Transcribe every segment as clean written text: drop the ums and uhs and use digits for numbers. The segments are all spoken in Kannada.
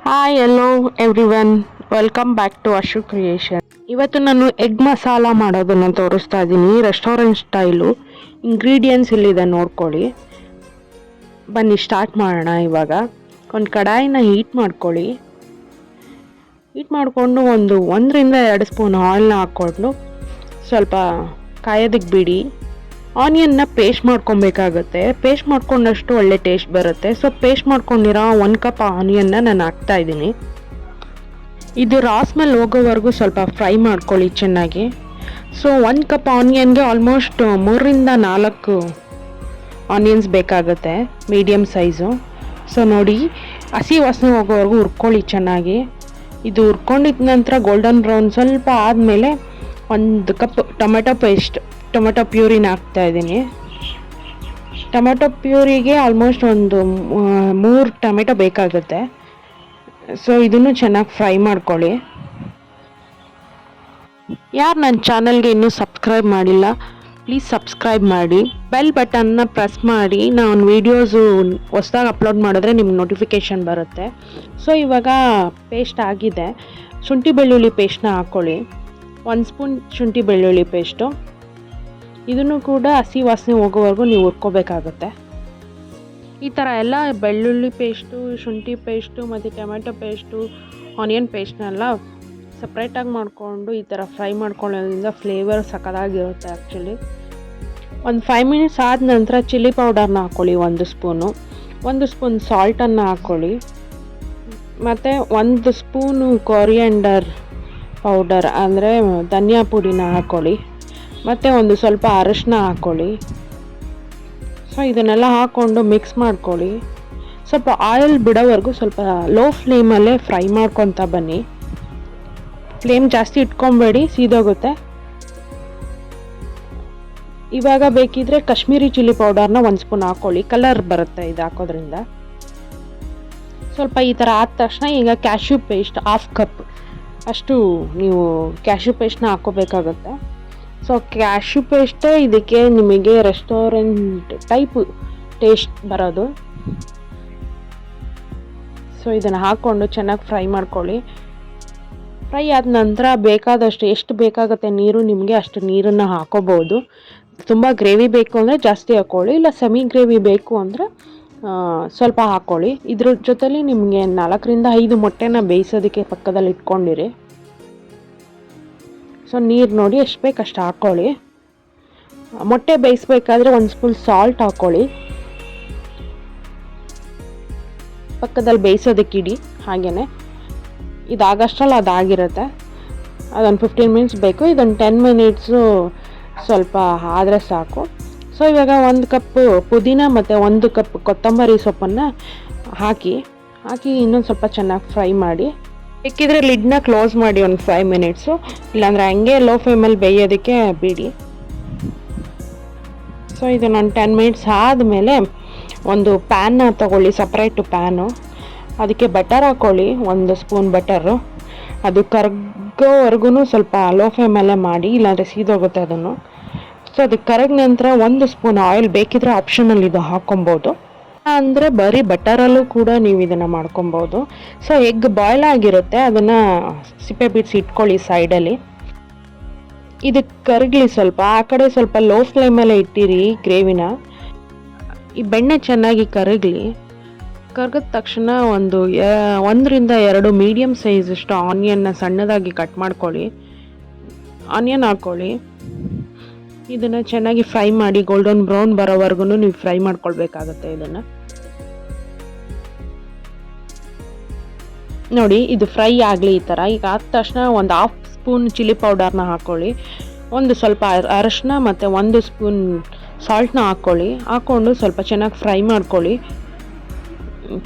Hi hello everyone, welcome back to Ashu creation. ಇವತ್ತು ನಾನು ಎಗ್ ಮಸಾಲ ಮಾಡೋದನ್ನು ತೋರಿಸ್ತಾ ಇದ್ದೀನಿ, ರೆಸ್ಟೋರೆಂಟ್ ಸ್ಟೈಲು. ಇಂಗ್ರೀಡಿಯೆಂಟ್ಸ್ ಇಲ್ಲಿದೆ ನೋಡ್ಕೊಳ್ಳಿ. ಬನ್ನಿ ಸ್ಟಾರ್ಟ್ ಮಾಡೋಣ. ಇವಾಗ ಒಂದು ಕಡಾಯಿನ ಹೀಟ್ ಮಾಡ್ಕೊಳ್ಳಿ. ಹೀಟ್ ಮಾಡಿಕೊಂಡು 1-2 ಸ್ಪೂನ್ ಆಯಿಲ್ನ ಹಾಕ್ಕೊಂಡು ಸ್ವಲ್ಪ ಕಾಯೋದಕ್ಕೆ ಬಿಡಿ. ಆನಿಯನ್ನ ಪೇಸ್ಟ್ ಮಾಡ್ಕೊಬೇಕಾಗುತ್ತೆ. ಪೇಸ್ಟ್ ಮಾಡ್ಕೊಂಡಷ್ಟು ಒಳ್ಳೆ ಟೇಸ್ಟ್ ಬರುತ್ತೆ. ಸೊ ಪೇಸ್ಟ್ ಮಾಡ್ಕೊಂಡಿರೋ 1 ಕಪ್ ಆನಿಯನ್ನ ನಾನು ಹಾಕ್ತಾ ಇದ್ದೀನಿ. ಇದು ರಾ ಸ್ಮೆಲ್ ಹೋಗೋವರೆಗೂ ಸ್ವಲ್ಪ ಫ್ರೈ ಮಾಡ್ಕೊಳ್ಳಿ ಚೆನ್ನಾಗಿ. ಸೊ 1 ಕಪ್ ಆನಿಯನ್ಗೆ ಆಲ್ಮೋಸ್ಟ್ 3-4 ಆನಿಯನ್ಸ್ ಬೇಕಾಗುತ್ತೆ, ಮೀಡಿಯಮ್ ಸೈಜು. ಸೊ ನೋಡಿ, ಹಸಿ ವಾಸನೆ ಹೋಗೋವರೆಗೂ ಹುರ್ಕೊಳ್ಳಿ ಚೆನ್ನಾಗಿ. ಇದು ಹುರ್ಕೊಂಡಿದ್ದ ನಂತರ ಗೋಲ್ಡನ್ ಬ್ರೌನ್ ಸ್ವಲ್ಪ ಆದಮೇಲೆ 1 ಕಪ್ ಟೊಮೆಟೊ ಪ್ಯೂರಿನ ಹಾಕ್ತಾ ಇದ್ದೀನಿ. ಟೊಮೆಟೊ ಪ್ಯೂರಿಗೆ ಆಲ್ಮೋಸ್ಟ್ 3 ಟೊಮೆಟೊ ಬೇಕಾಗುತ್ತೆ. ಸೊ ಇದನ್ನು ಚೆನ್ನಾಗಿ ಫ್ರೈ ಮಾಡ್ಕೊಳ್ಳಿ. ಯಾರು ನನ್ನ ಚಾನಲ್ಗೆ ಇನ್ನೂ ಸಬ್ಸ್ಕ್ರೈಬ್ ಮಾಡಿಲ್ಲ, ಪ್ಲೀಸ್ ಸಬ್ಸ್ಕ್ರೈಬ್ ಮಾಡಿ, ಬೆಲ್ ಬಟನ್ನ ಪ್ರೆಸ್ ಮಾಡಿ. ನಾನು ವೀಡಿಯೋಸು ಹೊಸದಾಗಿ ಅಪ್ಲೋಡ್ ಮಾಡಿದ್ರೆ ನಿಮ್ಗೆ ನೋಟಿಫಿಕೇಷನ್ ಬರುತ್ತೆ. ಸೊ ಇವಾಗ ಪೇಸ್ಟ್ ಆಗಿದೆ. ಶುಂಠಿ ಬೆಳ್ಳುಳ್ಳಿ ಪೇಸ್ಟ್ನ ಹಾಕ್ಕೊಳ್ಳಿ. 1 ಸ್ಪೂನ್ ಶುಂಠಿ ಬೆಳ್ಳುಳ್ಳಿ ಪೇಸ್ಟು. ಇದನ್ನು ಕೂಡ ಹಸಿ ವಾಸನೆ ಹೋಗೋವರೆಗೂ ನೀವು ಹುರ್ಕೋಬೇಕಾಗುತ್ತೆ. ಈ ಥರ ಎಲ್ಲ ಬೆಳ್ಳುಳ್ಳಿ ಪೇಸ್ಟು, ಶುಂಠಿ ಪೇಸ್ಟು ಮತ್ತು ಟೊಮೆಟೊ ಪೇಸ್ಟು, ಆನಿಯನ್ ಪೇಸ್ಟ್ನೆಲ್ಲ ಸಪ್ರೇಟಾಗಿ ಮಾಡಿಕೊಂಡು ಈ ಥರ ಫ್ರೈ ಮಾಡ್ಕೊಳ್ಳೋದ್ರಿಂದ ಫ್ಲೇವರ್ ಸಖತ್ತಾಗಿರುತ್ತೆ ಆ್ಯಕ್ಚುಲಿ. 5 ಮಿನಿಟ್ಸ್ ಆದ ನಂತರ ಚಿಲ್ಲಿ ಪೌಡರ್ನ ಹಾಕ್ಕೊಳ್ಳಿ 1 ಸ್ಪೂನು. 1 ಸ್ಪೂನ್ ಸಾಲ್ಟನ್ನು ಹಾಕ್ಕೊಳ್ಳಿ. ಮತ್ತು 1 ಸ್ಪೂನು ಕೊರಿಯಾಂಡರ್ ಪೌಡರ್ ಅಂದರೆ ಧನಿಯಾ ಪುಡಿನ ಹಾಕ್ಕೊಳ್ಳಿ. ಮತ್ತು ಒಂದು ಸ್ವಲ್ಪ ಅರಶಿನ ಹಾಕ್ಕೊಳ್ಳಿ. ಸೊ ಇದನ್ನೆಲ್ಲ ಹಾಕ್ಕೊಂಡು ಮಿಕ್ಸ್ ಮಾಡ್ಕೊಳ್ಳಿ. ಸ್ವಲ್ಪ ಆಯಿಲ್ ಬಿಡೋವರೆಗೂ ಸ್ವಲ್ಪ ಲೋ ಫ್ಲೇಮಲ್ಲೇ ಫ್ರೈ ಮಾಡ್ಕೊತಾ ಬನ್ನಿ. ಫ್ಲೇಮ್ ಜಾಸ್ತಿ ಇಟ್ಕೊಬೇಡಿ, ಸೀದೋಗುತ್ತೆ. ಇವಾಗ ಬೇಕಿದ್ರೆ ಕಾಶ್ಮೀರಿ ಚಿಲ್ಲಿ ಪೌಡರ್ನ 1 ಸ್ಪೂನ್ ಹಾಕ್ಕೊಳ್ಳಿ, ಕಲರ್ ಬರುತ್ತೆ ಇದು ಹಾಕೋದ್ರಿಂದ. ಸ್ವಲ್ಪ ಈ ಥರ ಆದ ತಕ್ಷಣ ಈಗ ಕ್ಯಾಶ್ಯೂ ಪೇಸ್ಟ್ 1/2 ಕಪ್ ಅಷ್ಟು ನೀವು ಕ್ಯಾಶ್ಯೂ ಪೇಸ್ಟ್ನ ಹಾಕ್ಕೋಬೇಕಾಗುತ್ತೆ. ಸೊ ಕ್ಯಾಶ್ಯೂ ಪೇಸ್ಟೇ ಇದಕ್ಕೆ ನಿಮಗೆ ರೆಸ್ಟೋರೆಂಟ್ ಟೈಪ್ ಟೇಸ್ಟ್ ಬರೋದು. ಸೊ ಇದನ್ನು ಹಾಕ್ಕೊಂಡು ಚೆನ್ನಾಗಿ ಫ್ರೈ ಮಾಡ್ಕೊಳ್ಳಿ. ಫ್ರೈ ಆದ ನಂತರ ಬೇಕಾದಷ್ಟು ಎಷ್ಟು ಬೇಕಾಗುತ್ತೆ ನೀರು ನಿಮಗೆ ಅಷ್ಟು ನೀರನ್ನು ಹಾಕೋಬೋದು. ತುಂಬ ಗ್ರೇವಿ ಬೇಕು ಅಂದರೆ ಜಾಸ್ತಿ ಹಾಕ್ಕೊಳ್ಳಿ, ಇಲ್ಲ ಸೆಮಿ ಗ್ರೇವಿ ಬೇಕು ಅಂದರೆ ಸ್ವಲ್ಪ ಹಾಕ್ಕೊಳ್ಳಿ. ಇದ್ರ ಜೊತೆಲಿ ನಿಮಗೆ 4-5 ಮೊಟ್ಟೆನ ಬೇಯಿಸೋದಕ್ಕೆ ಪಕ್ಕದಲ್ಲಿ ಇಟ್ಕೊಂಡಿರಿ. ಸೊ ನೀರು ನೋಡಿ ಎಷ್ಟು ಬೇಕು ಅಷ್ಟು ಹಾಕ್ಕೊಳ್ಳಿ. ಮೊಟ್ಟೆ ಬೇಯಿಸ್ಬೇಕಾದ್ರೆ 1 ಸ್ಪೂನ್ ಸಾಲ್ಟ್ ಹಾಕ್ಕೊಳ್ಳಿ. ಪಕ್ಕದಲ್ಲಿ ಬೇಯಿಸೋದಕ್ಕಿಡಿ. ಹಾಗೆಯೇ ಇದಾಗಷ್ಟರಲ್ಲಿ ಅದಾಗಿರುತ್ತೆ. ಅದೊಂದು 15 ಮಿನಿಟ್ಸ್ ಬೇಕು. ಇದೊಂದು 10 ಮಿನಿಟ್ಸು ಸ್ವಲ್ಪ ಆದರೆ ಸಾಕು. ಸೊ ಇವಾಗ 1 ಕಪ್ ಪುದೀನ ಮತ್ತು 1 ಕಪ್ ಕೊತ್ತಂಬರಿ ಸೊಪ್ಪನ್ನು ಹಾಕಿ ಇನ್ನೊಂದು ಸ್ವಲ್ಪ ಚೆನ್ನಾಗಿ ಫ್ರೈ ಮಾಡಿ. ಬೇಕಿದ್ರೆ ಲಿಡ್ನ ಕ್ಲೋಸ್ ಮಾಡಿ 5 ಮಿನಿಟ್ಸು, ಇಲ್ಲಾಂದರೆ ಹಂಗೆ ಲೋ ಫ್ಲೇಮಲ್ಲಿ ಬೇಯೋದಕ್ಕೆ ಬಿಡಿ. ಸೊ ಇದನ್ನೊಂದು 10 ಮಿನಿಟ್ಸ್ ಆದಮೇಲೆ ಒಂದು ಪ್ಯಾನ್ನ ತೊಗೊಳ್ಳಿ, ಸಪ್ರೇಟು ಪ್ಯಾನು. ಅದಕ್ಕೆ ಬಟರ್ ಹಾಕ್ಕೊಳ್ಳಿ, 1 ಸ್ಪೂನ್ ಬಟರು. ಅದು ಕರಗೋವರೆಗೂ ಸ್ವಲ್ಪ ಲೋ ಫ್ಲೇಮಲ್ಲೇ ಮಾಡಿ, ಇಲ್ಲಾಂದರೆ ಸೀದೋಗುತ್ತೆ ಅದನ್ನು. ಸೊ ಅದಕ್ಕೆ ಕರಗ ನಂತರ 1 ಸ್ಪೂನ್ ಆಯಿಲ್, ಬೇಕಿದ್ರೆ ಆಪ್ಷನಲ್ ಇದು ಹಾಕ್ಕೊಬೋದು, ಅಂದರೆ ಬರೀ ಬಟರಲ್ಲೂ ಕೂಡ ನೀವು ಇದನ್ನು ಮಾಡ್ಕೊಬೋದು. ಸೊ ಎಗ್ ಬಾಯ್ಲ್ ಆಗಿರುತ್ತೆ, ಅದನ್ನು ಸಿಪ್ಪೆ ಬಿಡಿಸಿ ಇಟ್ಕೊಳ್ಳಿ ಸೈಡಲ್ಲಿ. ಇದಕ್ಕೆ ಕರಗಲಿ ಸ್ವಲ್ಪ, ಆ ಕಡೆ ಸ್ವಲ್ಪ ಲೋ ಫ್ಲೇಮಲ್ಲೇ ಇಟ್ಟಿರಿ ಗ್ರೇವಿನ. ಈ ಬೆಣ್ಣೆ ಚೆನ್ನಾಗಿ ಕರಗಲಿ. ಕರಗಿದ ತಕ್ಷಣ 1-2 ಮೀಡಿಯಮ್ ಸೈಜಷ್ಟು ಆನಿಯನ್ನ ಸಣ್ಣದಾಗಿ ಕಟ್ ಮಾಡ್ಕೊಳ್ಳಿ. ಆನಿಯನ್ ಹಾಕ್ಕೊಳ್ಳಿ. ಇದನ್ನು ಚೆನ್ನಾಗಿ ಫ್ರೈ ಮಾಡಿ, ಗೋಲ್ಡನ್ ಬ್ರೌನ್ ಬರೋವರೆಗೂ ನೀವು ಫ್ರೈ ಮಾಡ್ಕೊಳ್ಬೇಕಾಗತ್ತೆ. ಇದನ್ನು ನೋಡಿ, ಇದು ಫ್ರೈ ಆಗಲಿ ಈ ಥರ. ಈಗ ಆದ ತಕ್ಷಣ 1/2 ಸ್ಪೂನ್ ಚಿಲ್ಲಿ ಪೌಡರ್ನ ಹಾಕ್ಕೊಳ್ಳಿ. ಒಂದು ಸ್ವಲ್ಪ ಅರಶಿನ ಮತ್ತು 1 ಸ್ಪೂನ್ ಸಾಲ್ಟ್ನ ಹಾಕ್ಕೊಂಡು ಸ್ವಲ್ಪ ಚೆನ್ನಾಗಿ ಫ್ರೈ ಮಾಡ್ಕೊಳ್ಳಿ.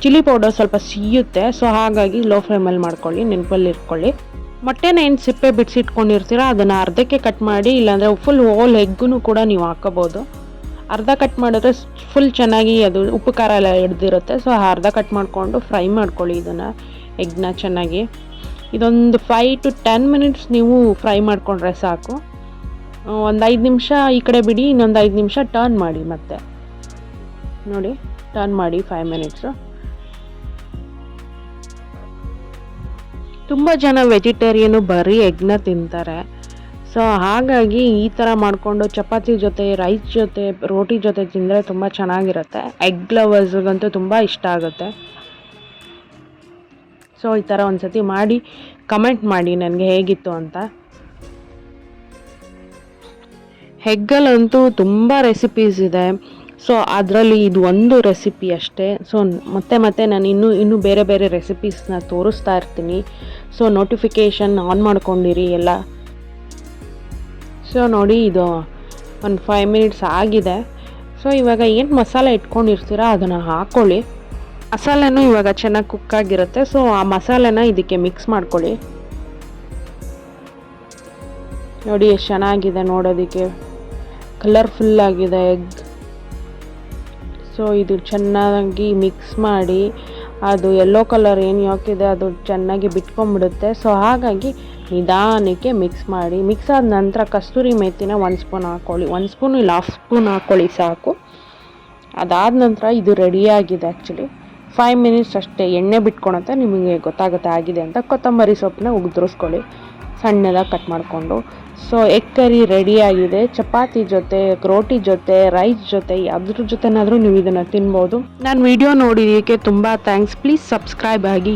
ಚಿಲ್ಲಿ ಪೌಡರ್ ಸ್ವಲ್ಪ ಸಿಹಿಯುತ್ತೆ, ಸೊ ಹಾಗಾಗಿ ಲೋ ಫ್ಲೇಮಲ್ಲಿ ಮಾಡ್ಕೊಳ್ಳಿ, ನೆನಪಲ್ಲಿ ಇಟ್ಕೊಳ್ಳಿ. ಮೊಟ್ಟೆನ ಏನು ಸಿಪ್ಪೆ ಬಿಡಿಸಿಟ್ಕೊಂಡಿರ್ತೀರ ಅದನ್ನು ಅರ್ಧಕ್ಕೆ ಕಟ್ ಮಾಡಿ, ಇಲ್ಲಾಂದರೆ ಫುಲ್ ಹೋಲ್ ಎಗ್ಗೂ ಕೂಡ ನೀವು ಹಾಕೋಬೋದು. ಅರ್ಧ ಕಟ್ ಮಾಡಿದ್ರೆ ಫುಲ್ ಚೆನ್ನಾಗಿ ಅದು ಉಪ್ಪು ಖಾರ ಎಲ್ಲ ಹಿಡ್ದಿರುತ್ತೆ. ಸೊ ಅರ್ಧ ಕಟ್ ಮಾಡಿಕೊಂಡು ಫ್ರೈ ಮಾಡ್ಕೊಳ್ಳಿ ಇದನ್ನು, ಎಗ್ನ ಚೆನ್ನಾಗಿ. ಇದೊಂದು 5-10 ಮಿನಿಟ್ಸ್ ನೀವು ಫ್ರೈ ಮಾಡಿಕೊಂಡ್ರೆ ಸಾಕು. 5 ನಿಮಿಷ ಈ ಕಡೆ ಬಿಡಿ, ಇನ್ನೊಂದು 5 ನಿಮಿಷ ಟರ್ನ್ ಮಾಡಿ. ಮತ್ತೆ ನೋಡಿ, ಟರ್ನ್ ಮಾಡಿ 5 ಮಿನಿಟ್ಸು. ತುಂಬ ಜನ ವೆಜಿಟೇರಿಯನು ಬರೀ ಎಗ್ನ ತಿಂತಾರೆ. ಸೊ ಹಾಗಾಗಿ ಈ ಥರ ಮಾಡಿಕೊಂಡು ಚಪಾತಿ ಜೊತೆ, ರೈಸ್ ಜೊತೆ, ರೋಟಿ ಜೊತೆ ತಿಂದರೆ ತುಂಬ ಚೆನ್ನಾಗಿರುತ್ತೆ. ಎಗ್ ಲವರ್ಸ್ಗಂತೂ ತುಂಬ ಇಷ್ಟ ಆಗುತ್ತೆ. ಸೊ ಈ ಥರ ಒಂದು ಸತಿ ಮಾಡಿ ಕಮೆಂಟ್ ಮಾಡಿ ನನಗೆ ಹೇಗಿತ್ತು ಅಂತ. ಎಗ್ಗಲ್ಲಂತೂ ತುಂಬ ರೆಸಿಪೀಸ್ ಇದೆ. ಸೊ ಅದರಲ್ಲಿ ಇದು ಒಂದು ರೆಸಿಪಿ ಅಷ್ಟೇ. ಸೊ ಮತ್ತೆ ನಾನು ಇನ್ನೂ ಬೇರೆ ಬೇರೆ ರೆಸಿಪೀಸ್ನ ತೋರಿಸ್ತಾ ಇರ್ತೀನಿ. ಸೊ ನೋಟಿಫಿಕೇಷನ್ ಆನ್ ಮಾಡ್ಕೊಂಡಿರಿ ಎಲ್ಲ. ಸೊ ನೋಡಿ, ಇದು ಒಂದು 5 ಮಿನಿಟ್ಸ್ ಆಗಿದೆ. ಸೊ ಇವಾಗ ಏನು ಮಸಾಲೆ ಇಟ್ಕೊಂಡಿರ್ತೀರ ಅದನ್ನು ಹಾಕ್ಕೊಳ್ಳಿ. ಮಸಾಲೆನೂ ಇವಾಗ ಚೆನ್ನಾಗಿ ಕುಕ್ಕಾಗಿರುತ್ತೆ. ಸೊ ಆ ಮಸಾಲೆನ ಇದಕ್ಕೆ ಮಿಕ್ಸ್ ಮಾಡ್ಕೊಳ್ಳಿ. ನೋಡಿ ಎಷ್ಟು ಚೆನ್ನಾಗಿದೆ ನೋಡೋದಕ್ಕೆ, ಕಲರ್ಫುಲ್ಲಾಗಿದೆ ಎಗ್. ಸೊ ಇದು ಚೆನ್ನಾಗಿ ಮಿಕ್ಸ್ ಮಾಡಿ ಅದು ಯೆಲ್ಲೋ ಕಲರ್ ಏನು ಯಾಕಿದೆ ಅದು ಚೆನ್ನಾಗಿ ಬಿಟ್ಕೊಂಡ್ಬಿಡುತ್ತೆ. ಸೊ ಹಾಗಾಗಿ ನಿಧಾನಕ್ಕೆ ಮಿಕ್ಸ್ ಮಾಡಿ. ಮಿಕ್ಸ್ ಆದ ನಂತರ ಕಸ್ತೂರಿ ಮೇಥಿನ 1 ಸ್ಪೂನ್ ಹಾಕ್ಕೊಳ್ಳಿ. 1 ಸ್ಪೂನ್ ಇಲ್ಲ 1/2 ಸ್ಪೂನ್ ಹಾಕ್ಕೊಳ್ಳಿ ಸಾಕು. ಅದಾದ ನಂತರ ಇದು ರೆಡಿಯಾಗಿದೆ. ಆ್ಯಕ್ಚುಲಿ 5 ಮಿನಿಟ್ಸ್ ಅಷ್ಟೇ ಎಣ್ಣೆ ಬಿಟ್ಕೊಳುತ್ತೆ, ನಿಮಗೆ ಗೊತ್ತಾಗುತ್ತೆ ಆಗಿದೆ ಅಂತ. ಕೊತ್ತಂಬರಿ ಸೊಪ್ಪನ್ನ ಉದುರಿಸ್ಕೊಳ್ಳಿ ಸಣ್ಣದಾಗಿ ಕಟ್ ಮಾಡಿಕೊಂಡು. ಸೊ ಎಗ್ ಕರಿ ರೆಡಿಯಾಗಿದೆ. ಚಪಾತಿ ಜೊತೆ, ರೋಟಿ ಜೊತೆ, ರೈಸ್ ಜೊತೆ, ಯಾವ್ದ್ರ ಜೊತೆನಾದರೂ ನೀವು ಇದನ್ನು ತಿನ್ಬೋದು. ನಾನು ವಿಡಿಯೋ ನೋಡಿದ್ದಕ್ಕೆ ತುಂಬ ಥ್ಯಾಂಕ್ಸ್. ಪ್ಲೀಸ್ ಸಬ್ಸ್ಕ್ರೈಬ್ ಆಗಿ.